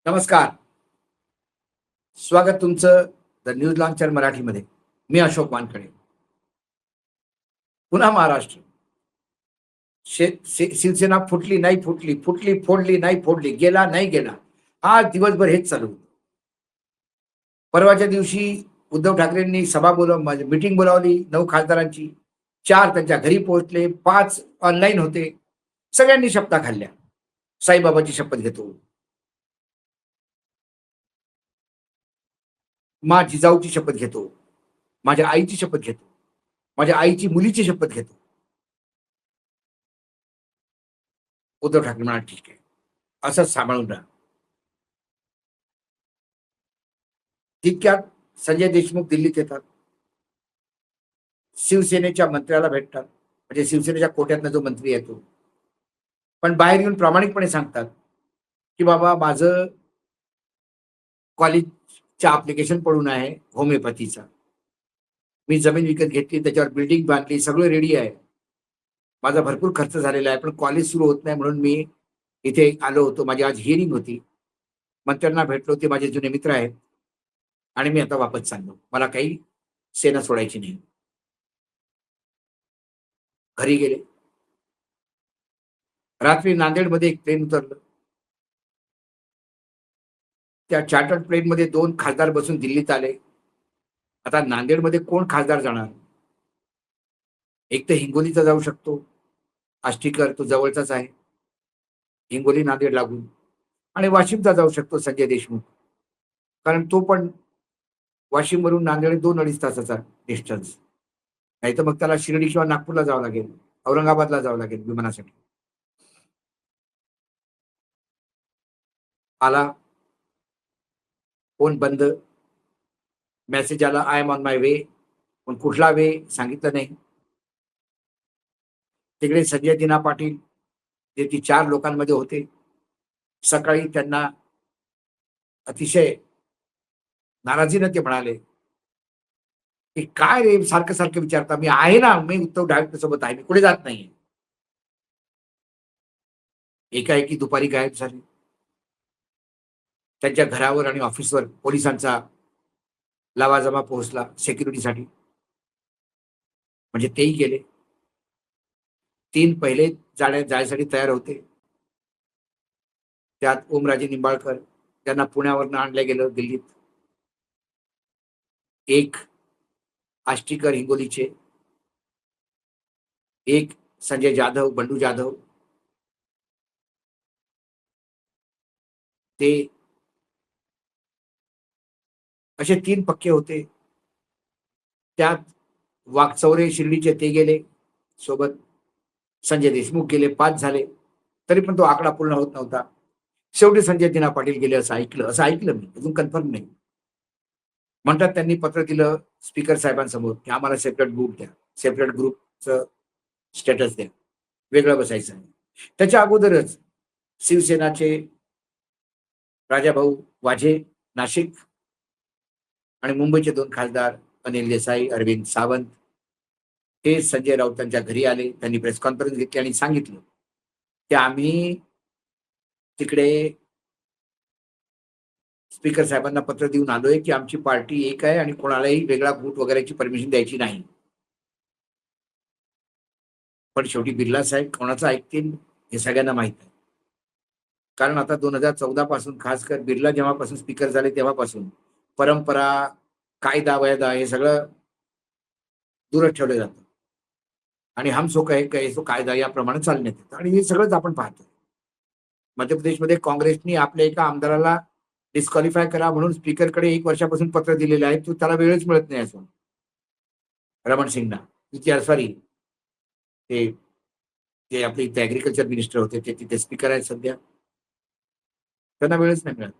नमस्कार. स्वागत तुमचं द न्यूज लॉन्चर मराठीमध्ये. मी अशोक वानखडे. पुन्हा महाराष्ट्र. शिवसेना फुटली, नाही फुटली, फुटली, फोडली, नाही फोडली, गेला, नाही गेला. आज दिवसभर हेच चालू होतं. परवाच्या दिवशी उद्धव ठाकरेंनी सभा म्हणजे मीटिंग बोलावली 9 खासदारांची. 4 त्यांच्या घरी पोहोचले, 5 ऑनलाईन होते. सगळ्यांनी शपथा खाल्ल्या. साईबाबाची शपथ घेतो, मा जिजाऊची शपथ घेतो, माझ्या आईची शपथ घेतो, माझ्या आईची मुलीची शपथ घेतो. उद्धव ठाकरे म्हणाले, "ठीक आहे. असंच सांभाळून राहा." तितक्यात संजय देशमुख दिल्लीत येतात. शिवसेनेच्या मंत्र्याला भेटतात. म्हणजे शिवसेनेच्या कोट्यातनं जो मंत्री आहे तो. पण बाहेर येऊन प्रामाणिकपणे सांगतात, की "बाबा माझं कॉलेजचं ॲप्लिकेशन पडून आहे होमिओपॅथीचा. मी जमीन विकत घेतली, त्याच्यावर बिल्डिंग बांधली, सगळं रेडी आहे. माझा भरपूर खर्च झालेला आहे. पण कॉलेज सुरू होत नाही म्हणून मी इथे आलो होतो. माझी आज हिअरिंग होती. मंत्र्यांना भेटलो. ते माझे जुने मित्र आहेत आणि मी आता वापस चाललो. मला काही सेना सोडायची नाही." घरी गेले. रात्री नांदेडमध्ये एक ट्रेन उतरलं. त्या चार्टर्ड प्लेनमध्ये 2 खासदार बसून दिल्लीत आले. आता नांदेडमध्ये कोण खासदार जाणार? एक तर हिंगोलीचा जाऊ शकतो. आष्टीकर तो जवळचाच आहे. हिंगोली नांदेड लागून आणि वाशिमचा जाऊ शकतो संजय देशमुख. कारण तो पण वाशिमवरून नांदेड 2-2.5 तासाचा डिस्टन्स. नाहीतर मग त्याला शिर्डी किंवा नागपूरला जावं लागेल, औरंगाबादला जावं लागेल विमानासाठी. आला, फोन बंद. मेसेज आला, "I am on my way." पण कुठला वे सांगितलं नाही. तिकडे संजय दिना पाटील जे ती 4 लोकांमध्ये होते. सकाळी त्यांना अतिशय नाराजीनं ते म्हणाले, की "काय रे सारखं-सारखं विचारता? मी आहे ना, मी उद्धव ठाकरेंसोबत आहे. मी कुठे जात नाहीये." एकाएकी दुपारी गायब झाले. त्यांच्या घरावर आणि ऑफिसवर पोलिसांचा लवाजमा पोहोचला सिक्युरिटीसाठी. म्हणजे तेही गेले. 3 पहिले जायसाठी तयार होते. त्यात ओमराजे निंबाळकर त्यांना पुण्यावरून आणलं गेलं दिल्लीत. एक आष्टीकर हिंगोलीचे, एक संजय जाधव, बंडू जाधव ते असे 3 पक्के होते. त्यात वाकचौरे शिर्डीचे ते गेले सोबत. संजय देशमुख गेले, 5 झाले. तरी पण तो आकडा पूर्ण होत नव्हता. शेवटी संजय दिना पाटील गेले असं ऐकलं मी. अजून कन्फर्म नाही. म्हणतात त्यांनी पत्र दिलं स्पीकर साहेबांसमोर, की आम्हाला सेपरेट ग्रुप द्या. सेपरेट ग्रुपचं स्टेटस द्या. वेगळं बसायचं आहे. त्याच्या अगोदरच शिवसेनाचे राजाभाऊ वाझे नाशिक आणि मुंबईचे 2 खासदार अनिल देसाई, अरविंद सावंत हे संजय राऊतांच्या घरी आले. त्यांनी प्रेस कॉन्फरन्स घेतली आणि सांगितलं, की आम्ही तिकडे स्पीकर साहेबांना पत्र देऊन आलोय, की आमची पार्टी एक आहे आणि कोणालाही वेगळा ग्रुप वगैरेची परमिशन द्यायची नाही. पण शेवटी बिर्ला साहेब कोणाचं ऐकतील हे सगळ्यांना माहीत आहे. कारण आता 2014 पासून खासकर बिर्ला जेव्हापासून स्पीकर झाले तेव्हापासून परंपरा, कायदा-वायदा हे सगळं दूरच ठेवलं जातं. आणि हम सो कहे कहे सो कायदा याप्रमाणे चालण्यात येतं आणि हे सगळंच आपण पाहतो. मध्य प्रदेशमध्ये काँग्रेसनी आपल्या एका आमदाराला डिस्क्वालिफाय करा म्हणून स्पीकरकडे 1 वर्षापासून पत्र दिलेलं आहे. तो त्याला वेळच मिळत नाही असं. रमण सिंगना. सॉरी ते ते आपले इथे ॲग्रीकल्चर मिनिस्टर होते ते तिथे स्पीकर आहेत सध्या. त्यांना वेळच नाही मिळत.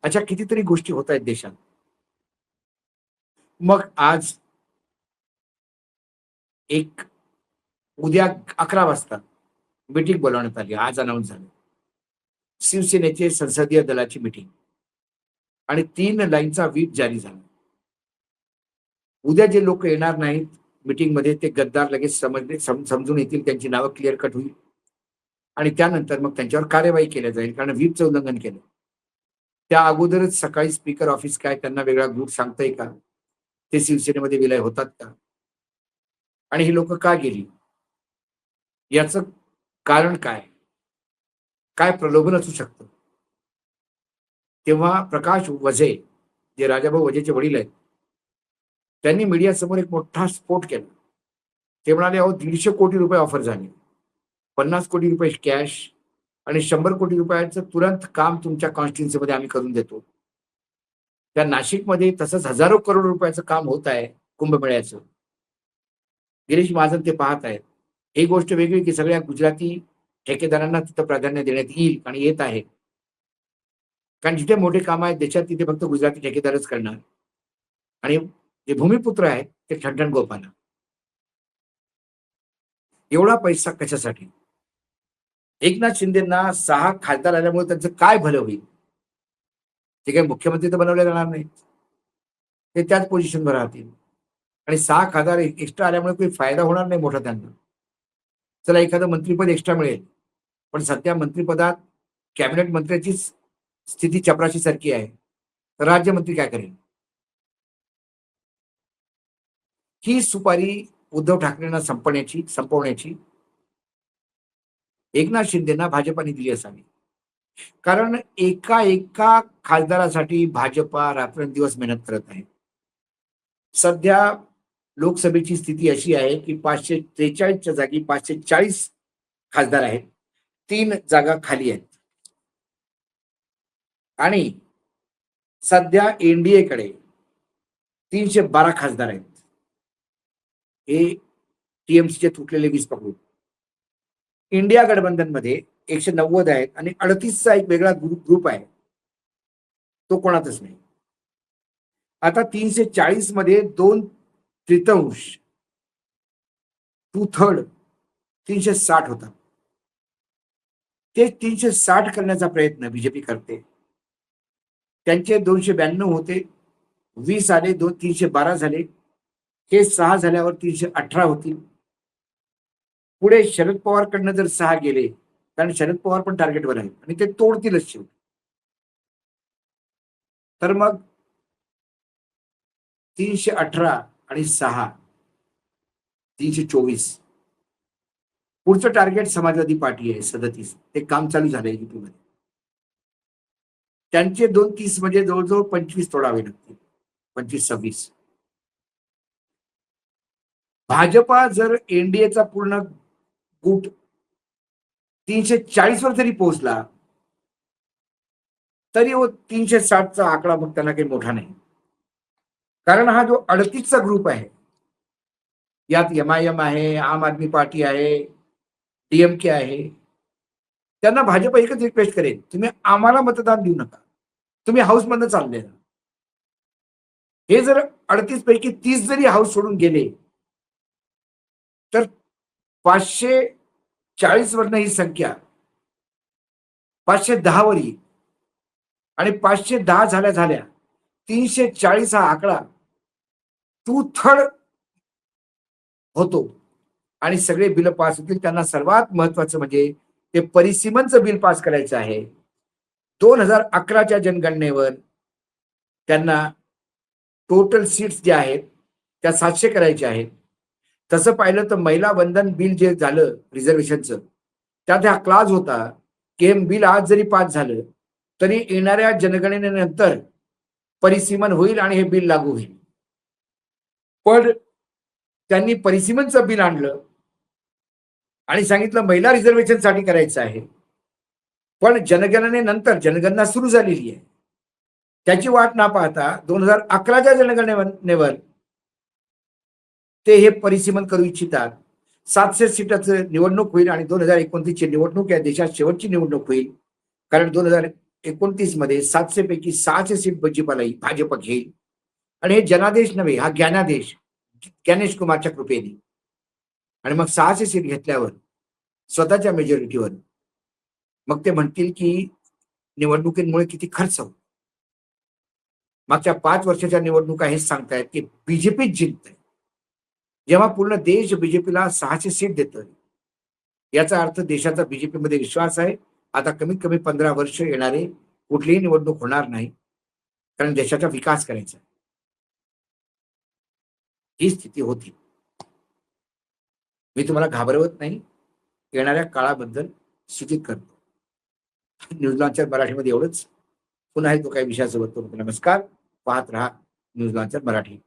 अशा कितीतरी गोष्टी होत आहेत देशात. मग आज एक उद्या 11 वाजता मीटिंग बोलावण्यात आली. आज अनाउन्स झालं. शिवसेनेचे संसदीय दलाची मीटिंग आणि 3 लाईनचा व्हीप जारी झाला. उद्या जे लोक येणार नाहीत मीटिंगमध्ये ते गद्दार लगेच समजून येतील. त्यांची नावं क्लिअर कट होईल. आणि त्यानंतर मग त्यांच्यावर कार्यवाही केल्या जाईल, कारण व्हीपचं उल्लंघन केलं. त्या अगोदरच सकाळी स्पीकर ऑफिस काय त्यांना वेगळा ग्रुप सांगताय का? ते शिवसेनेमध्ये विलय होतात का? आणि ही लोक का गेली? याचं कारण काय? काय प्रलोभन असू शकतं? तेव्हा प्रकाश वझे, जे राजाभाऊ वझेचे वडील आहेत, त्यांनी मीडियासमोर एक मोठा स्फोट केला. ते म्हणाले, अहो 150 कोटी रुपये ऑफर झाले, 50 कोटी रुपये कॅश आणि 100 कोटी रुपयाचं तुरंत काम तुमच्या कॉन्स्टिट्युन्सीमध्ये आम्ही करून देतो. त्या नाशिकमध्ये तसंच हजारो करोड रुपयाचं काम होत आहे कुंभमेळ्याचं. गिरीश महाजन ते पाहत आहेत. ही गोष्ट वेगळी की सगळ्या गुजराती ठेकेदारांना तिथं प्राधान्य देण्यात येईल आणि येत आहे. कारण जिथे मोठे काम आहेत देशात तिथे फक्त गुजराती ठेकेदारच करणार आणि जे भूमिपुत्र आहेत ते ठणठण गोपाला. एवढा पैसा कशासाठी? एकनाथ शिंदेना 6 खासदार आल्यामुळे त्यांचं काय भलं होईल? ते काही मुख्यमंत्री तर बनवले जाणार नाहीत. ते त्याच पोझिशनवर राहतील आणि 6 खासदार एक्स्ट्रा आल्यामुळे काही फायदा होणार नाही मोठा त्यांना. चला एखादं मंत्रिपद एक्स्ट्रा मिळेल, पण सध्या मंत्रिपदात कॅबिनेट मंत्र्याचीच स्थिती चपराशी सारखी आहे. तर राज्यमंत्री काय करेल? ही सुपारी उद्धव ठाकरेंना संपवण्याची एकनाथ शिंदेना भाजपाने दिली असावी. कारण एका एका खासदारासाठी भाजपा रात्रंदिवस मेहनत करत आहे. सध्या लोकसभेची स्थिती अशी आहे की 543च्या जागी 540 खासदार आहेत. 3 जागा खाली आहेत. आणि सध्या एनडीएकडे 312 खासदार आहेत. हे टीएमसीचे तुटलेले 20 पकडून. इंडिया गठबंधनमध्ये 190 आहेत आणि 38चा एक वेगळा ग्रुप आहे. तो कोणातच नाही. आता 340 मध्ये 2/3 2/3 360 होतात. ते 360 करण्याचा प्रयत्न बीजेपी करते. त्यांचे 292 होते, 20 आले, 312 झाले, हे 6 झाल्यावर 318 होतील. पुढे शरद पवारकडनं जर 6 गेले, कारण शरद पवार पण टार्गेटवर आहेत आणि ते तोडतीलच शेवटी. तर मग 318 आणि 6 324. पुढचं टार्गेट समाजवादी पार्टी आहे 37. ते काम चालू झालंय युपीमध्ये. त्यांचे 230 म्हणजे जवळजवळ 25 तोडावे लागतील. 25-26. भाजपा जर एनडीएचा पूर्ण गुट 340 वर जरी पोहोचला तरी 360चा आकडा मग त्यांना काही मोठा नाही. कारण हा जो 38चा ग्रुप आहे, यात एमआयएम आहे, आम आदमी पार्टी आहे, डीएमके आहे. त्यांना भाजप एकच रिक्वेस्ट करेल, तुम्ही आम्हाला मतदान देऊ नका, तुम्ही हाऊस मधनं चालले ना. हे जर 38 पैकी 30 जरी हाऊस सोडून गेले तर 540 वरनं ही संख्या 510 वर येईल आणि 510 झाल्या 340 हा आकडा 2/3 होतो आणि सगळे बिल पास होतील. त्यांना सर्वात महत्वाचं म्हणजे ते परिसीमनचं बिल पास करायचं आहे. 2011च्या जनगणनेवर त्यांना टोटल सीट्स जे आहेत त्या 700 करायच्या आहेत. तसं पाहिलं तर महिला वंदन बिल जे झालं रिझर्वेशनचं, त्यात हा क्लाज होता की हे बिल आज जरी पास झालं तरी येणाऱ्या जनगणनेनंतर परिसीमन होईल आणि हे बिल लागू होईल. पण त्यांनी परिसीमनचं बिल आणलं आणि सांगितलं महिला रिझर्वेशनसाठी करायचं आहे. पण जनगणनेनंतर जनगणना सुरू झालेली आहे, त्याची वाट न पाहता 2011च्या जनगणनेवर ते हे परिसीमन करू इच्छितात. 700 सीटाचं निवडणूक होईल आणि 2029 ची निवडणूक या देशात शेवटची निवडणूक होईल. कारण 2029 मध्ये 700 पैकी 600 सीट भाजप घेईल आणि हे जनादेश नव्हे, हा ज्ञानादेश ज्ञानेश कुमारच्या कृपेने. आणि मग 600 सीट घेतल्यावर स्वतःच्या मेजॉरिटीवर मग ते म्हणतील की निवडणुकीमुळे किती खर्च होतो. मागच्या 5 वर्षाच्या निवडणुका हेच सांगतायत की बीजेपीच जिंकतंय. जेव्हा पूर्ण देश बीजेपीला 600 सीट देतोय, याचा अर्थ देशाचा बीजेपी मध्ये विश्वास आहे. आता कमीत कमी 15 वर्ष येणारे कुठलीही निवडणूक होणार नाही, कारण देशाचा विकास करायचा आहे. ही स्थिती होती. मी तुम्हाला घाबरवत नाही, येणाऱ्या काळाबद्दल सूचित करतो. न्यूज लॉन्चर मराठीमध्ये एवढंच. पुन्हा तो काही विषयासोबत. नमस्कार. पाहत रहा न्यूज लॉन्चर मराठी.